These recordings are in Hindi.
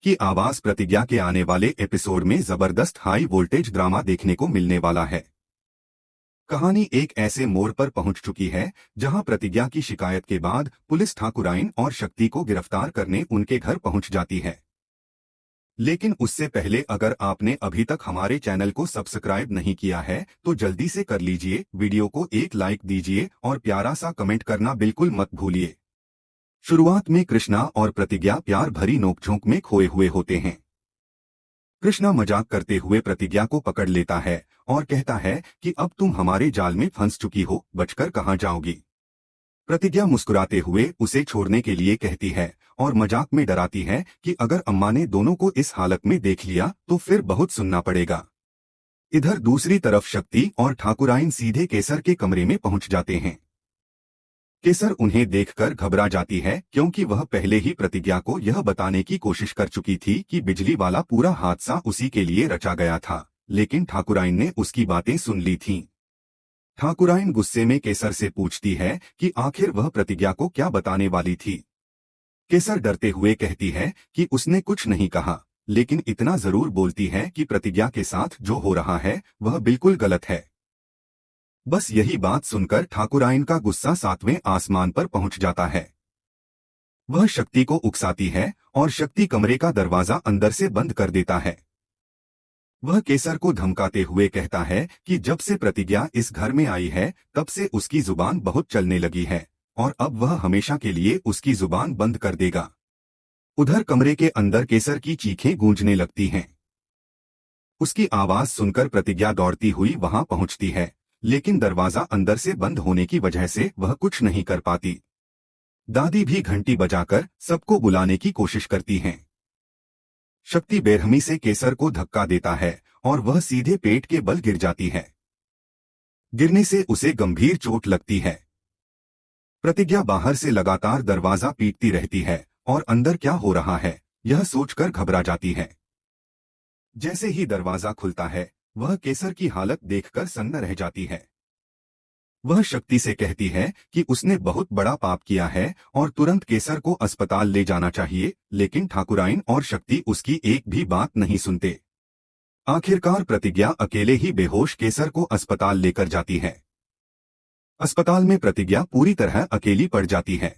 की आवाज प्रतिज्ञा के आने वाले एपिसोड में जबरदस्त हाई वोल्टेज ड्रामा देखने को मिलने वाला है। कहानी एक ऐसे मोड़ पर पहुंच चुकी है जहां प्रतिज्ञा की शिकायत के बाद पुलिस ठाकुराइन और शक्ति को गिरफ्तार करने उनके घर पहुंच जाती है। लेकिन उससे पहले अगर आपने अभी तक हमारे चैनल को सब्सक्राइब नहीं किया है तो जल्दी से कर लीजिए, वीडियो को एक लाइक दीजिए और प्यारा सा कमेंट करना बिल्कुल मत भूलिए। शुरुआत में कृष्णा और प्रतिज्ञा प्यार भरी नोकझोंक में खोए हुए होते हैं। कृष्णा मजाक करते हुए प्रतिज्ञा को पकड़ लेता है और कहता है कि अब तुम हमारे जाल में फंस चुकी हो, बचकर कहाँ जाओगी। प्रतिज्ञा मुस्कुराते हुए उसे छोड़ने के लिए कहती है और मजाक में डराती है कि अगर अम्मा ने दोनों को इस हालत में देख लिया तो फिर बहुत सुनना पड़ेगा। इधर दूसरी तरफ शक्ति और ठाकुराइन सीधे केसर के कमरे में पहुंच जाते हैं। केसर उन्हें देखकर घबरा जाती है क्योंकि वह पहले ही प्रतिज्ञा को यह बताने की कोशिश कर चुकी थी कि बिजली वाला पूरा हादसा उसी के लिए रचा गया था, लेकिन ठाकुराइन ने उसकी बातें सुन ली थीं। ठाकुराइन गुस्से में केसर से पूछती है कि आखिर वह प्रतिज्ञा को क्या बताने वाली थी। केसर डरते हुए कहती है कि उसने कुछ नहीं कहा, लेकिन इतना जरूर बोलती है कि प्रतिज्ञा के साथ जो हो रहा है वह बिल्कुल गलत है। बस यही बात सुनकर ठाकुराइन का गुस्सा 7वें आसमान पर पहुंच जाता है। वह शक्ति को उकसाती है और शक्ति कमरे का दरवाजा अंदर से बंद कर देता है। वह केसर को धमकाते हुए कहता है कि जब से प्रतिज्ञा इस घर में आई है तब से उसकी जुबान बहुत चलने लगी है और अब वह हमेशा के लिए उसकी जुबान बंद कर देगा। उधर कमरे के अंदर केसर की चीखें गूंजने लगती हैं। उसकी आवाज सुनकर प्रतिज्ञा दौड़ती हुई वहां पहुंचती है, लेकिन दरवाजा अंदर से बंद होने की वजह से वह कुछ नहीं कर पाती। दादी भी घंटी बजाकर सबको बुलाने की कोशिश करती हैं। शक्ति बेरहमी से केसर को धक्का देता है और वह सीधे पेट के बल गिर जाती है। गिरने से उसे गंभीर चोट लगती है। प्रतिज्ञा बाहर से लगातार दरवाजा पीटती रहती है और अंदर क्या हो रहा है यह सोचकर घबरा जाती है। जैसे ही दरवाजा खुलता है वह केसर की हालत देखकर सन्न रह जाती है। वह शक्ति से कहती है कि उसने बहुत बड़ा पाप किया है और तुरंत केसर को अस्पताल ले जाना चाहिए, लेकिन ठाकुराइन और शक्ति उसकी एक भी बात नहीं सुनते। आखिरकार प्रतिज्ञा अकेले ही बेहोश केसर को अस्पताल लेकर जाती है। अस्पताल में प्रतिज्ञा पूरी तरह अकेली पड़ जाती है।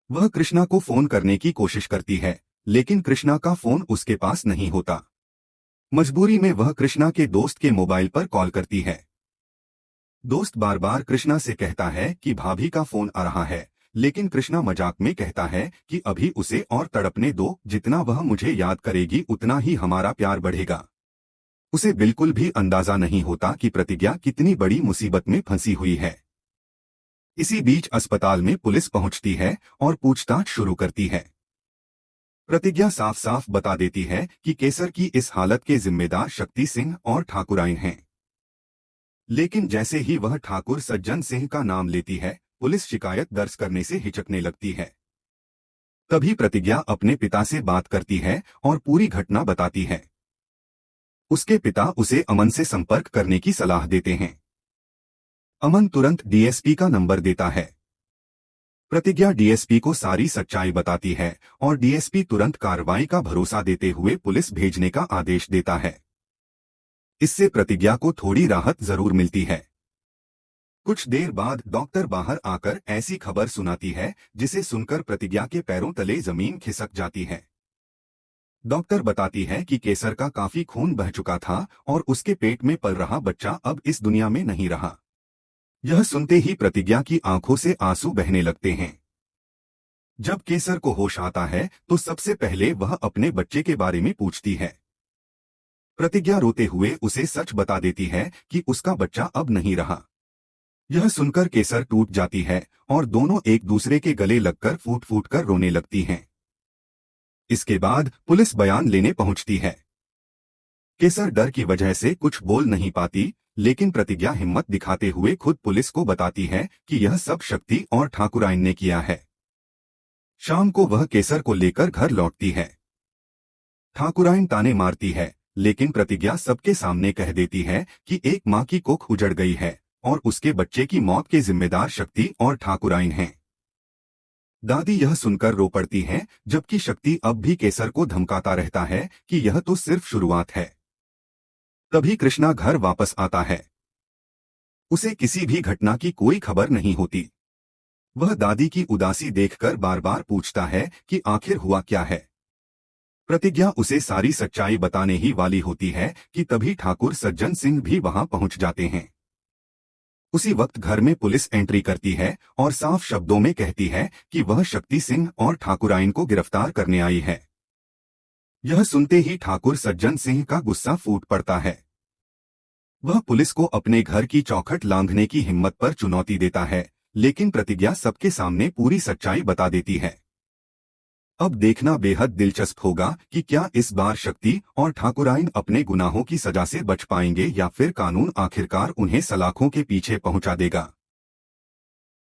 वह कृष्णा को फोन करने की कोशिश करती है, लेकिन कृष्णा का फोन उसके पास नहीं होता। मजबूरी में वह कृष्णा के दोस्त के मोबाइल पर कॉल करती है। दोस्त बार बार कृष्णा से कहता है कि भाभी का फोन आ रहा है, लेकिन कृष्णा मजाक में कहता है कि अभी उसे और तड़पने दो, जितना वह मुझे याद करेगी उतना ही हमारा प्यार बढ़ेगा। उसे बिल्कुल भी अंदाजा नहीं होता कि प्रतिज्ञा कितनी बड़ी मुसीबत में फंसी हुई है। इसी बीच अस्पताल में पुलिस पहुंचती है और पूछताछ शुरू करती है। प्रतिज्ञा साफ साफ बता देती है कि केसर की इस हालत के जिम्मेदार शक्ति सिंह और ठाकुराइन हैं। लेकिन जैसे ही वह ठाकुर सज्जन सिंह का नाम लेती है, पुलिस शिकायत दर्ज करने से हिचकने लगती है। तभी प्रतिज्ञा अपने पिता से बात करती है और पूरी घटना बताती है। उसके पिता उसे अमन से संपर्क करने की सलाह देते हैं। अमन तुरंत डीएसपी का नंबर देता है। प्रतिज्ञा डीएसपी को सारी सच्चाई बताती है और डीएसपी तुरंत कार्रवाई का भरोसा देते हुए पुलिस भेजने का आदेश देता है। इससे प्रतिज्ञा को थोड़ी राहत जरूर मिलती है। कुछ देर बाद डॉक्टर बाहर आकर ऐसी खबर सुनाती है जिसे सुनकर प्रतिज्ञा के पैरों तले जमीन खिसक जाती है। डॉक्टर बताती है कि केसर का काफी खून बह चुका था और उसके पेट में पल रहा बच्चा अब इस दुनिया में नहीं रहा। यह सुनते ही प्रतिज्ञा की आंखों से आंसू बहने लगते हैं। जब केसर को होश आता है तो सबसे पहले वह अपने बच्चे के बारे में पूछती है। प्रतिज्ञा रोते हुए उसे सच बता देती है कि उसका बच्चा अब नहीं रहा। यह सुनकर केसर टूट जाती है और दोनों एक दूसरे के गले लगकर फूट फूट कर रोने लगती हैं। इसके बाद पुलिस बयान लेने पहुंचती है। केसर डर की वजह से कुछ बोल नहीं पाती, लेकिन प्रतिज्ञा हिम्मत दिखाते हुए खुद पुलिस को बताती है कि यह सब शक्ति और ठाकुराइन ने किया है। शाम को वह केसर को लेकर घर लौटती है। ठाकुराइन ताने मारती है, लेकिन प्रतिज्ञा सबके सामने कह देती है कि एक माँ की कोख उजड़ गई है और उसके बच्चे की मौत के जिम्मेदार शक्ति और ठाकुराइन हैं। दादी यह सुनकर रो पड़ती हैं, जबकि शक्ति अब भी केसर को धमकाता रहता है कि यह तो सिर्फ शुरुआत है। तभी कृष्णा घर वापस आता है। उसे किसी भी घटना की कोई खबर नहीं होती। वह दादी की उदासी देखकर बार बार पूछता है कि आखिर हुआ क्या है। प्रतिज्ञा उसे सारी सच्चाई बताने ही वाली होती है कि तभी ठाकुर सज्जन सिंह भी वहां पहुंच जाते हैं। उसी वक्त घर में पुलिस एंट्री करती है और साफ शब्दों में कहती है कि वह शक्ति सिंह और ठाकुराइन को गिरफ्तार करने आई है। यह सुनते ही ठाकुर सज्जन सिंह का गुस्सा फूट पड़ता है। वह पुलिस को अपने घर की चौखट लांघने की हिम्मत पर चुनौती देता है, लेकिन प्रतिज्ञा सबके सामने पूरी सच्चाई बता देती है। अब देखना बेहद दिलचस्प होगा कि क्या इस बार शक्ति और ठाकुराइन अपने गुनाहों की सजा से बच पाएंगे या फिर कानून आखिरकार उन्हें सलाखों के पीछे पहुंचा देगा।